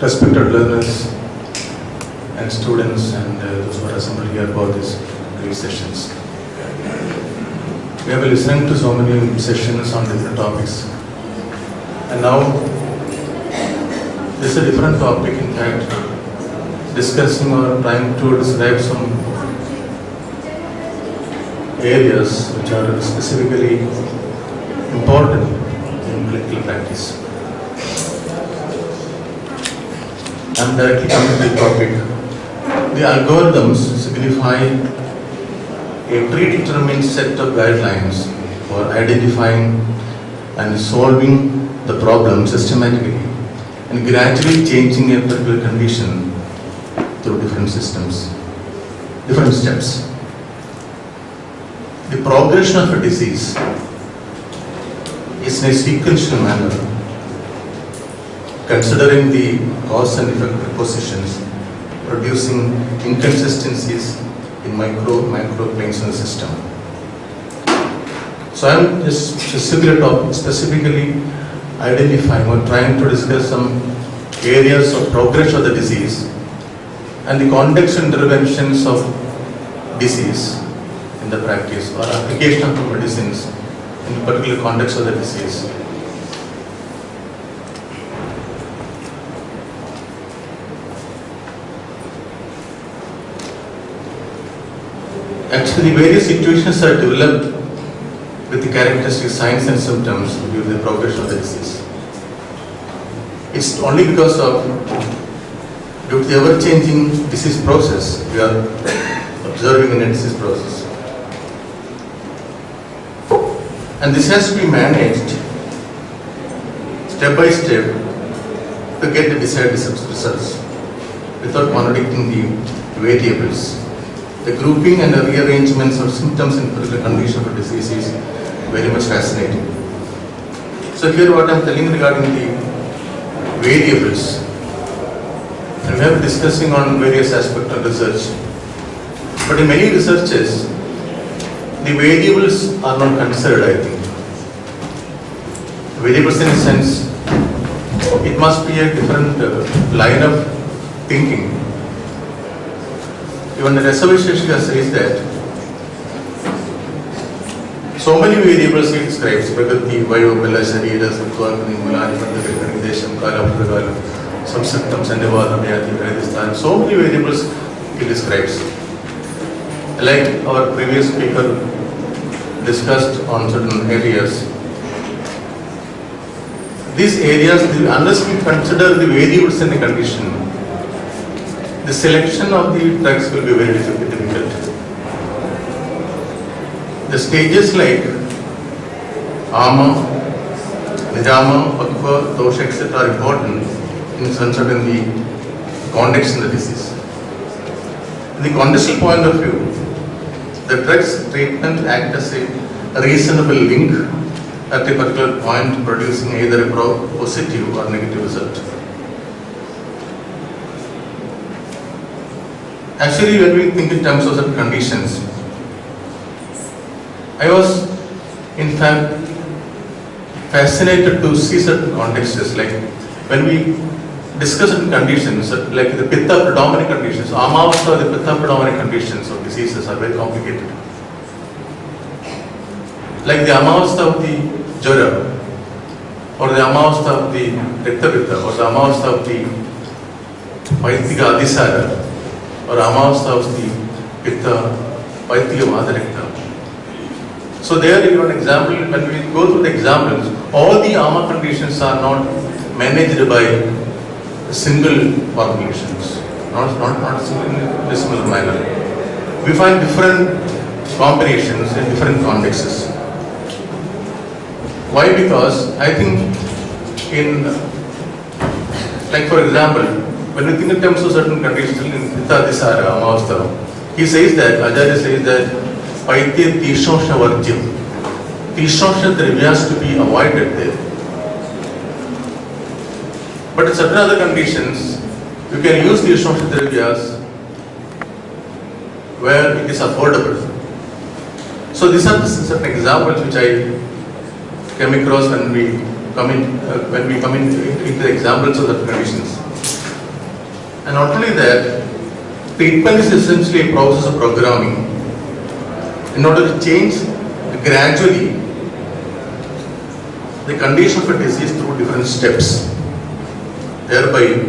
respected learners and students and those who are assembled here for these brief sessions. We have listened to so many sessions on different topics, and now this is a different topic, in fact, discussing or trying to describe some areas which are specifically important in clinical practice. I am directly coming to the topic. The algorithms signify a predetermined set of guidelines for identifying and solving the problem systematically and gradually changing a particular condition through different systems, different steps. The progression of a disease is in a sequential manner, considering the cause and effect prepositions, producing inconsistencies in macro planes in the system. So I am just specifically identifying or trying to discuss some areas of progress of the disease and the context interventions of disease in the practice or application of the medicines in the particular context of the disease. Actually, various situations are developed with the characteristic signs and symptoms due to the progression of the disease. It's only because of due to the ever-changing disease process we are observing in a disease process. And this has to be managed step by step to get the desired results without contradicting the variables. The grouping and the rearrangements of symptoms in particular condition of a disease is very much fascinating. So here what I am telling regarding the variables, and we have been discussing on various aspects of research, but in many researches, the variables are not considered, I think. Variables in a sense, it must be a different line of thinking. Even the reservation says that so many variables he describes, Pragati, Vayo, Bela, Sharira, Sattva, Mulani, Pandavika, Desham, Kala, Pragala, some symptoms, and Nevada, Vyati, Vedistan. So many variables he describes. Like our previous speaker discussed on certain areas. These areas, unless we consider the variables in the condition, the selection of the drugs will be very difficult. The stages like Ama, Nijama, Pakva, Dosha, etc. are important in considering the context in the disease. In the contextual point of view, the drugs treatment act as a reasonable link at a particular point, producing either a positive or negative result. Actually, when we think in terms of certain conditions, I was in fact fascinated to see certain contexts, like when we discuss certain conditions, like the Pitta predominant conditions, Amavastha, the Pitta predominant conditions of diseases are very complicated. Like the Amavastha of the Jara, or the Amavastha of the Rekta Pitta, or the Amavastha of the Vaitiga Adhisara, or Amavastha of the Pitta, Vaitiga Vadarekta. So there you have an example. When we go through the examples, all the Ama conditions are not managed by single formulations, not in a similar manner. We find different combinations in different contexts. Why? Because I think like for example, when we think in terms of certain conditions in Pitta Adhisara, Amavastha, he says that, Acharya says that Paitya Tishosha Varjyam. Tishosha Drivya has to be avoided there. But in certain other conditions, you can use Tishosha Drivyas where it is affordable. So these are certain examples which I came across when we come into the examples of the conditions. And not only that, treatment is essentially a process of programming in order to change gradually the condition of a disease through different steps, thereby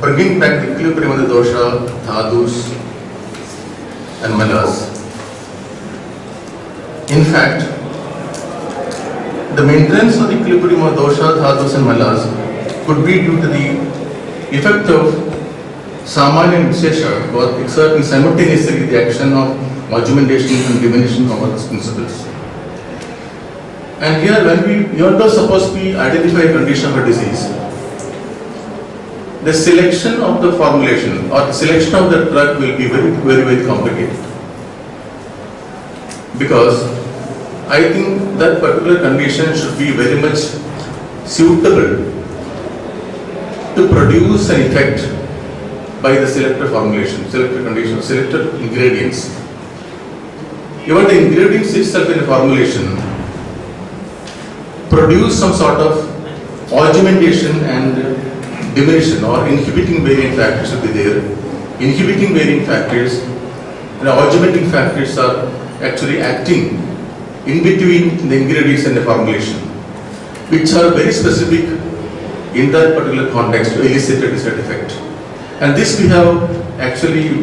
bringing back the equilibrium of the dosha, dhadus and malas. In fact, the maintenance of the equilibrium of dosha, dhadus and malas could be due to the effect of samanya and vishesha, both exerting simultaneously the action of augmentation and diminution of these principles. And here, when even though suppose we identify a condition of a disease, the selection of the formulation or the selection of the drug will be very complicated. Because I think that particular condition should be very much suitable to produce an effect by the selected formulation, selected condition, selected ingredients. Even the ingredients itself in a formulation produce some sort of augmentation and diminution or inhibiting variant factors should be there. Inhibiting variant factors and augmenting factors are actually acting in between the ingredients and the formulation, which are very specific in that particular context to elicit a desired effect. And this we have actually,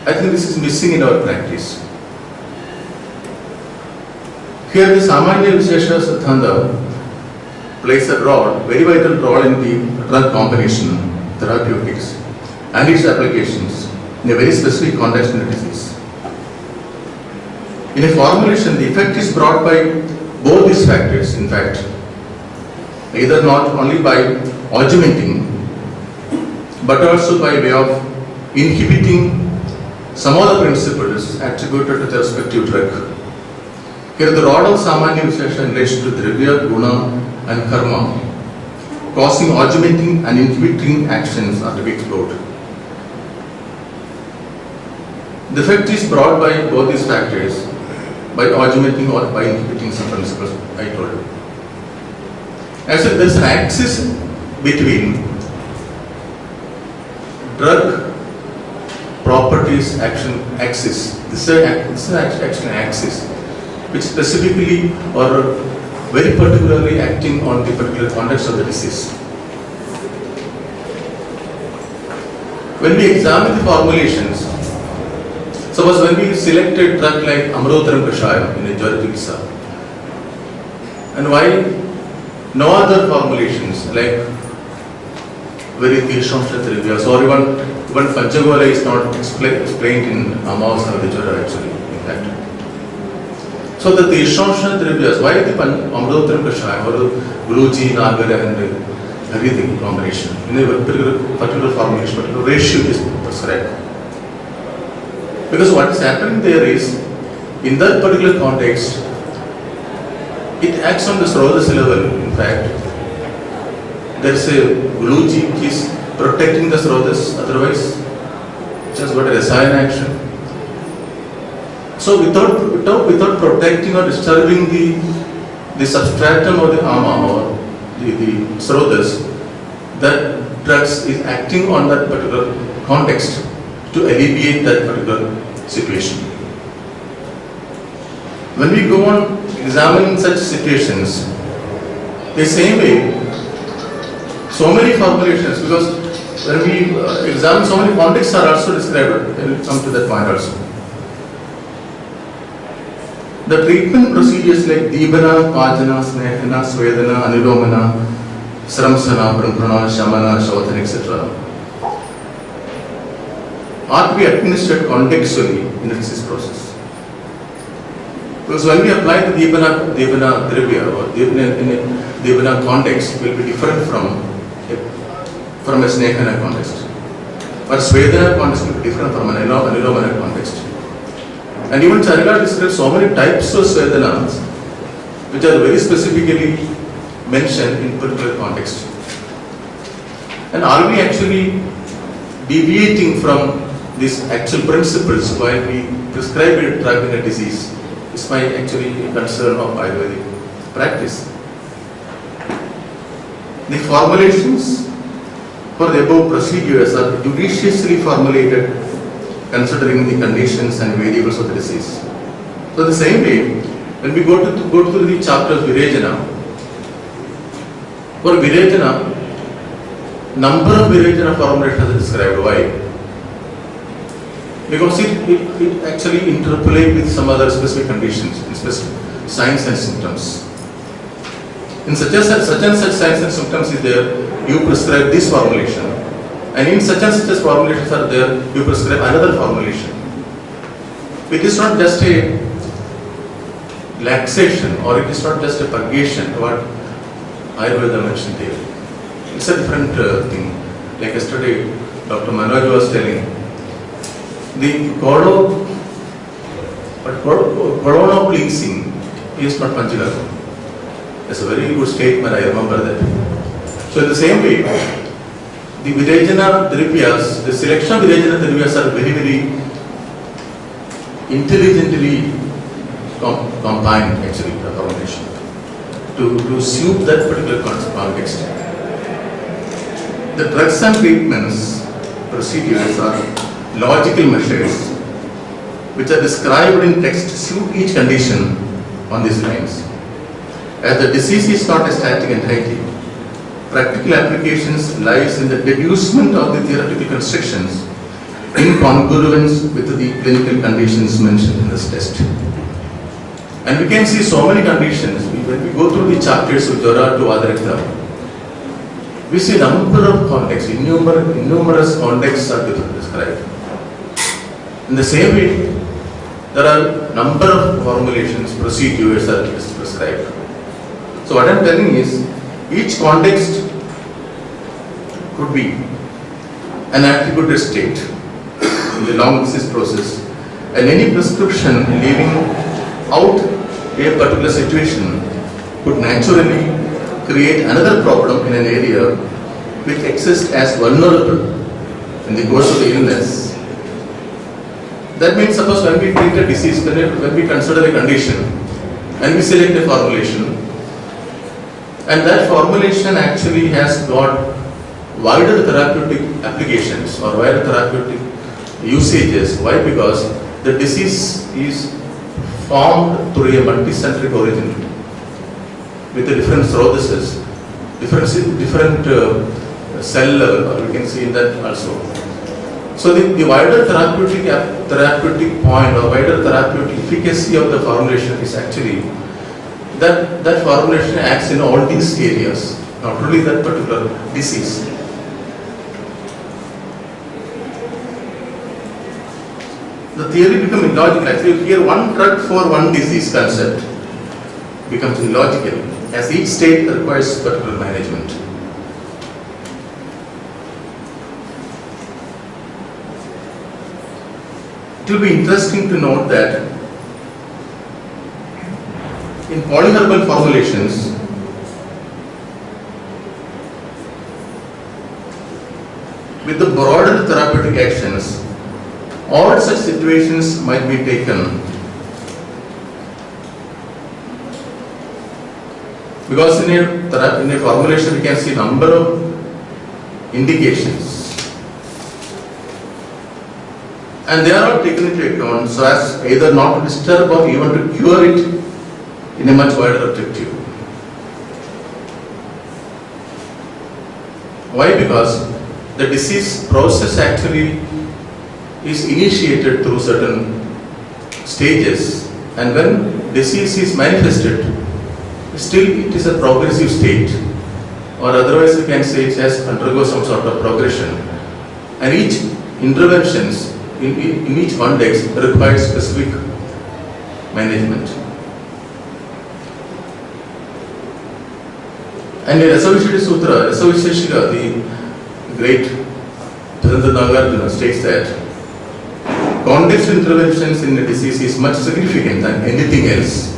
I think this is missing in our practice. Here the Samanya Vishesha Siddhanta plays a role, very vital role in the drug combination, therapeutics and its applications in a very specific context in the disease. In a formulation, the effect is brought by both these factors, in fact, either not only by augmenting but also by way of inhibiting some of the principles attributed to the respective drug. Here the role of Samanya Vishesha in relation to Dravya, Guna and Karma, causing augmenting and inhibiting actions are to be explored. The effect is brought by both these factors, by augmenting or by inhibiting some principles I told you. As if there is an axis between drug properties action axis. This is actually an axis which specifically or very particularly acting on the particular context of the disease. When we examine the formulations, suppose when we select a drug like Amrotharam Kashayam in a Jwara Chikitsa, and why no other formulations like very Tirshonsha Trivyas or even Panchagola is not explained in Amavasa of the Jwara actually, in fact. So the Tirshonsha Trivyas, why the Amrotharam Kashayam or Guluji, Nagara and everything combination in a particular formulation, particular ratio is prescribed? Because what is happening there is, in that particular context, it acts on the Srodhasa level. In fact, there is a Guluji which is protecting the Srodhas, otherwise it has got a Rasayana action. So without protecting or disturbing the substratum or the ama or the Srodhas, that drugs is acting on that particular context to alleviate that particular situation. When we go on examining such situations, the same way, so many formulations, because when we examine, so many contexts are also described. I will come to that point also. The treatment procedures like Dibana, Pajana, Snehana, Swedana, Anilomana, Sramsana, Pramprana, Shamana, Shavatan, etc. are to be administered contextually in the disease process. Because when we apply the Dibana Dravya or Dibana context, it will be different from a Snehana context. Or Swedana context will be different from an Anilomana context. And even Charika describes so many types of Svedanas which are very specifically mentioned in particular context. And are we actually deviating from these actual principles while we prescribe a drug in a disease? Is my actually concern of Ayurvedic practice. The formulations for the above procedures are judiciously formulated considering the conditions and variables of the disease. So the same way, when we go through the chapter of Virechana, for Virechana, number of Virechana formulations are described. Why? Because it actually interpolates with some other specific conditions, specific signs and symptoms. In such and such signs and symptoms is there, you prescribe this formulation. And in such and such formulations are there, you prescribe another formulation. It is not just a laxation or it is not just a purgation, what Ayurveda mentioned there. It's a different thing. Like yesterday, Dr. Manoj was telling, the Corona cleansing is not Panchagarbha. That's a very good statement, I remember that. So in the same way, the Virechana Dravya's, the selection of Virechana Dravya's are very, very intelligently combined actually, the combination, to suit that particular context. The drugs and treatments procedures are logical measures which are described in text suit each condition on these lines. As the disease is not a static entity, practical applications lies in the deducement of the theoretical constructions in congruence with the clinical conditions mentioned in this test. And we can see so many conditions. When we go through the chapters of Jara to Vadarakta, we see number of contexts, innumerous contexts are described. In the same way, there are number of formulations, procedures are prescribed. So what I am telling is, each context could be an attributed state in the long disease process, and any prescription leaving out a particular situation could naturally create another problem in an area which exists as vulnerable in the course of the illness. That means, suppose when we treat a disease, when we consider a condition and we select a formulation, and that formulation actually has got wider therapeutic applications or wider therapeutic usages. Why? Because the disease is formed through a multicentric origin with the different srotases, different cell level, or we can see that also. So the wider therapeutic point or wider therapeutic efficacy of the formulation is actually that formulation acts in all these areas, not only that particular disease. The theory becomes illogical. Actually, here one drug for one disease concept becomes illogical, as each state requires particular management. It will be interesting to note that in polyherbal formulations, with the broader therapeutic actions, all such situations might be taken, because in a formulation we can see number of indications, and they are all taken into account so as either not to disturb or even to cure it in a much wider objective. Why? Because the disease process actually is initiated through certain stages, and when disease is manifested, still it is a progressive state, or otherwise we can say it has undergo some sort of progression, and each interventions in each context requires specific management. And in Rasavisheshika Sutra, Rasavisheshika, the great Jadanta Nagarjuna, states that context interventions in a disease is much significant than anything else.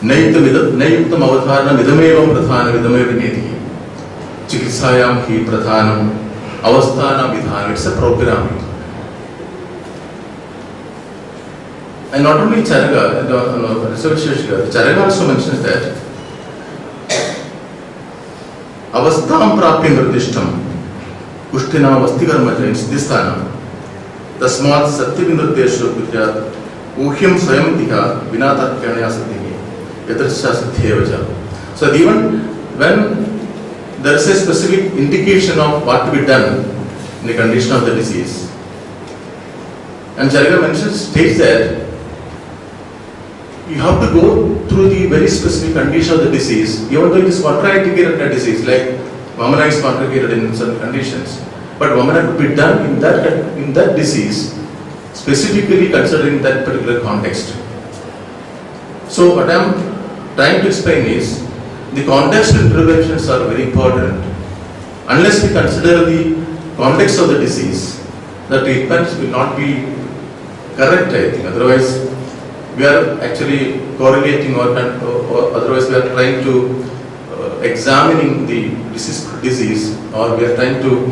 Nayuktam avadharanam idamevam pradhanam idamevam neti. Chikitsayam hi pradhanam avasthanam vidhanam. It's a program. And not only Charaka, Rasavisheshika, Charaka also mentions that avastham prapya nirdishtam kushtina vastikarmaja in siddhisthanam tasmat satyavinurdesho vidyat uhyam swayam diha vinatarkanya siddhi yadarsha siddhyevaja. So even when there is a specific indication of what to be done in the condition of the disease, and Charaka states that you have to go through the very specific condition of the disease, even though it is contraindicated disease, like Vamana is contraindicated in certain conditions, but Vamana could be done in that disease, specifically considering that particular context. So what I am trying to explain is, the contextual interventions are very important. Unless we consider the context of the disease, the treatments will not be correct, I think. Otherwise, we are actually correlating or otherwise we are trying to examining the disease, or we are trying to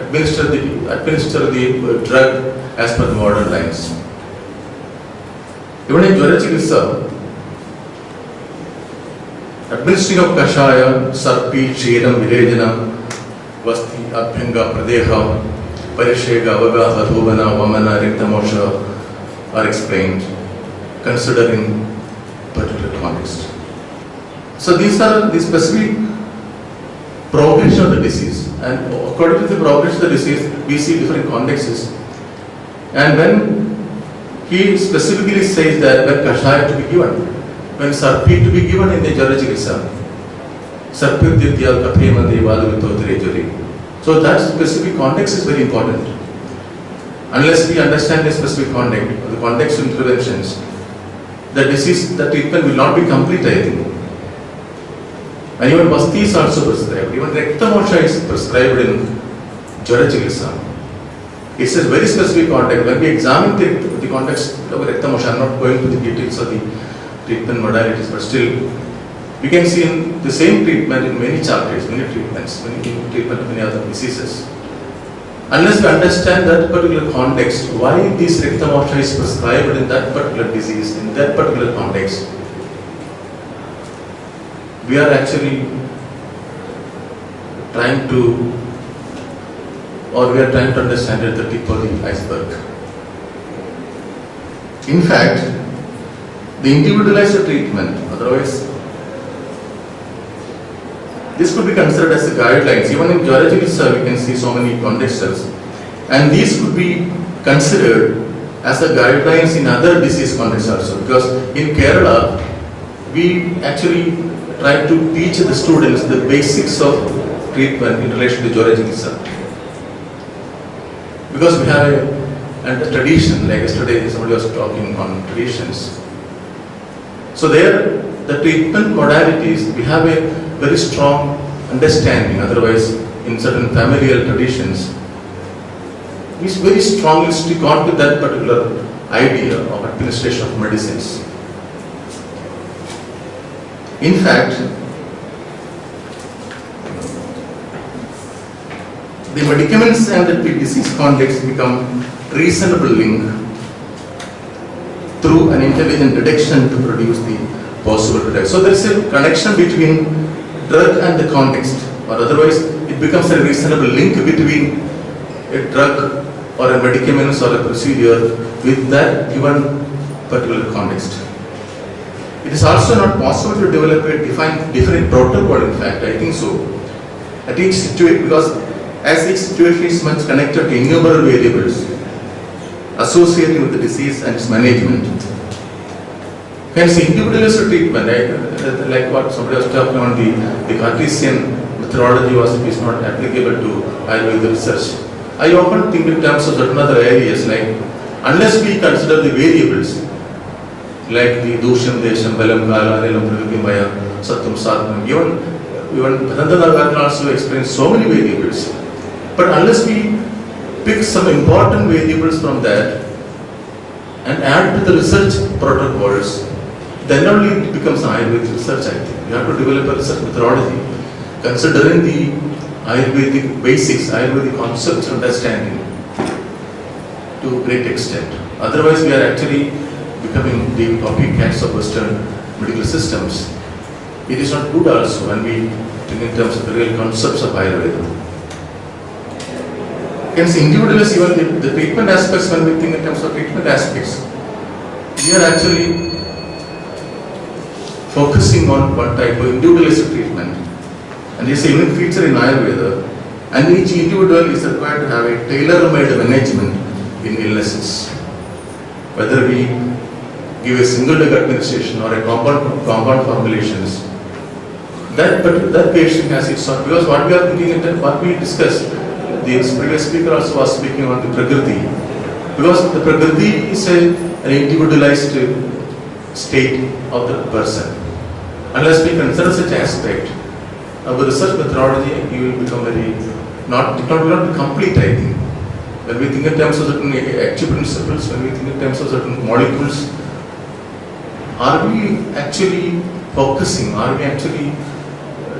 administer the drug as per the modern lines. Even in Jwara Chikitsa, administering of Kashaya, Sarpi, Kshiram, Virejanam, Vasti, Abhyanga, Pradeha, Parishega, Avaga, Adhuvana, Vamana, Riktamosha are explained, considering particular context. So these are the specific progression of the disease, and according to the progression of the disease, we see different contexts. And when he specifically says that when Kashaya to be given, when Sarpi to be given in the Jwara Chikitsa, Sarpi Ditya Kaphema Devalu Vitotri. So that specific context is very important. Unless we understand the specific context, or the context of interventions, the disease, the treatment will not be complete, I think. And even Basti is also prescribed. Even Rektamosha is prescribed in Jwara Chikitsa. It's a very specific context. When we examine the context of Rektamosha, I'm not going to the details of the treatment modalities, but still, we can see in the same treatment in many chapters, many treatments, many treatment of many other diseases. Unless we understand that particular context, why this Rektamosha is prescribed in that particular disease, in that particular context, we are actually trying to understand at the tip of the iceberg. In fact, the individualized treatment, otherwise, this could be considered as the guidelines. Even in Jwara Chikitsa, we can see so many contexts, and these could be considered as the guidelines in other disease contexts also. Because in Kerala, we actually try to teach the students the basics of treatment in relation to Jwara Chikitsa. Because we have a tradition, like yesterday somebody was talking on traditions. So there, the treatment modalities, we have a very strong understanding. Otherwise, in certain familial traditions, we very strongly stick on to that particular idea of administration of medicines. In fact, the medicaments and the disease context become reasonable link through an intelligent detection to produce the possible drug. So there is a connection between drug and the context, or otherwise it becomes a reasonable link between a drug or a medicament or a procedure with that given particular context. It is also not possible to develop a different protocol, in fact, I think so, at each situation, because as each situation is much connected to innumerable variables associated with the disease and its management. Hence, individualized treatment, like what somebody was talking on, the Cartesian methodology is not applicable to Ayurveda research. I often think in terms of certain other areas, like unless we consider the variables, like the Dusham, Desham, Balam, Kala, Nelam, Prakriti, Maya, Sattvam, Satvam, even Bhandana also explains so many variables. But unless we pick some important variables from that and add to the research protocols, then only it becomes an Ayurvedic research, I think. You have to develop a research methodology considering the Ayurvedic basics, Ayurvedic concepts understanding to a great extent. Otherwise, we are actually becoming the copycats of Western medical systems. it is not good also when we think in terms of the real concepts of Ayurveda. Hence, individuals, even the treatment aspects, when we think in terms of treatment aspects, we are actually focusing on one type of individualized treatment. And it's a unique feature in Ayurveda, and each individual is required to have a tailor-made management in illnesses. Whether we give a single drug administration or a compound formulations, that patient has its own, because what we are thinking in what we discussed, the previous speaker also was speaking on the Prakriti, because the Prakriti is an individualized state of the person. Unless we consider such aspect, our research methodology, you will become very, not complete, I think. When we think in terms of certain active principles, when we think in terms of certain molecules, are we actually focusing, are we actually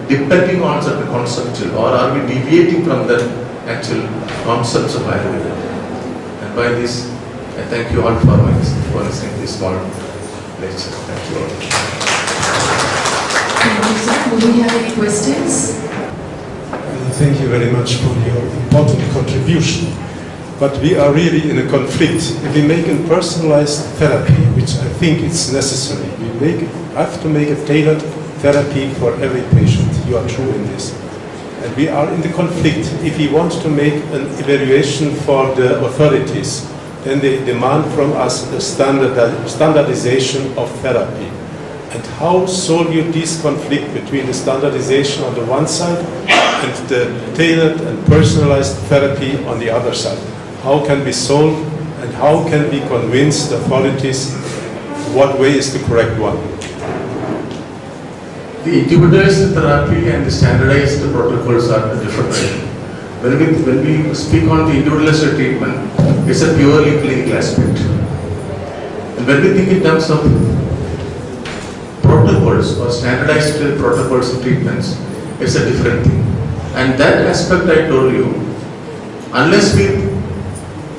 depending on certain conceptual, or are we deviating from the actual concepts of Ayurveda? And by this, I thank you all for listening to this small lecture. Thank you all. Thank you, sir. Do we have any questions? Thank you very much for your important contribution. But we are really in a conflict. If we make a personalized therapy, which I think is necessary, we have to make a tailored therapy for every patient. You are true in this. And we are in the conflict. If we want to make an evaluation for the authorities, then they demand from us a standardization of therapy. And how solve you this conflict between the standardization on the one side and the tailored and personalized therapy on the other side? How can we solve, and how can we convince the authorities what way is the correct one? The individualized therapy and the standardized protocols are different. When we speak on the individualized treatment, it's a purely clinical aspect. And when we think in terms of protocols or standardized protocols of treatments, it's a different thing. And that aspect I told you, unless we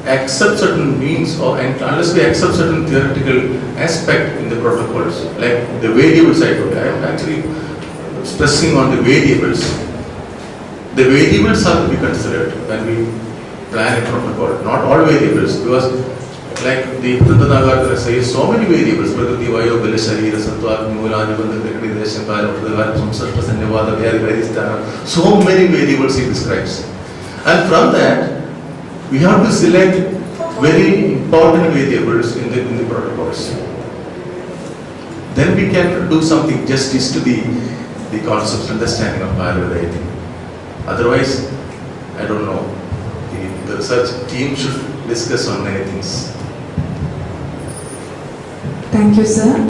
accept certain means and unless we accept certain theoretical aspect in the protocols, like the variables I told you, I am actually stressing on the variables. The variables are to be considered when we plan a protocol, not all variables, because like the Pratanagartha says, so many variables, Prakriti, Vayo, Bala, Sharira, Sattva, Mula, Nibandha, Prakri, Desham, Kala, Pratanagartha, Samsarta, Sanyavada, Vyadhi, so many variables he describes. And from that, we have to select very important variables in the protocols. Then we can do something justice to the concept, understanding of Ayurveda, I think. Otherwise, I don't know. The research team should discuss on many things. Thank you, sir.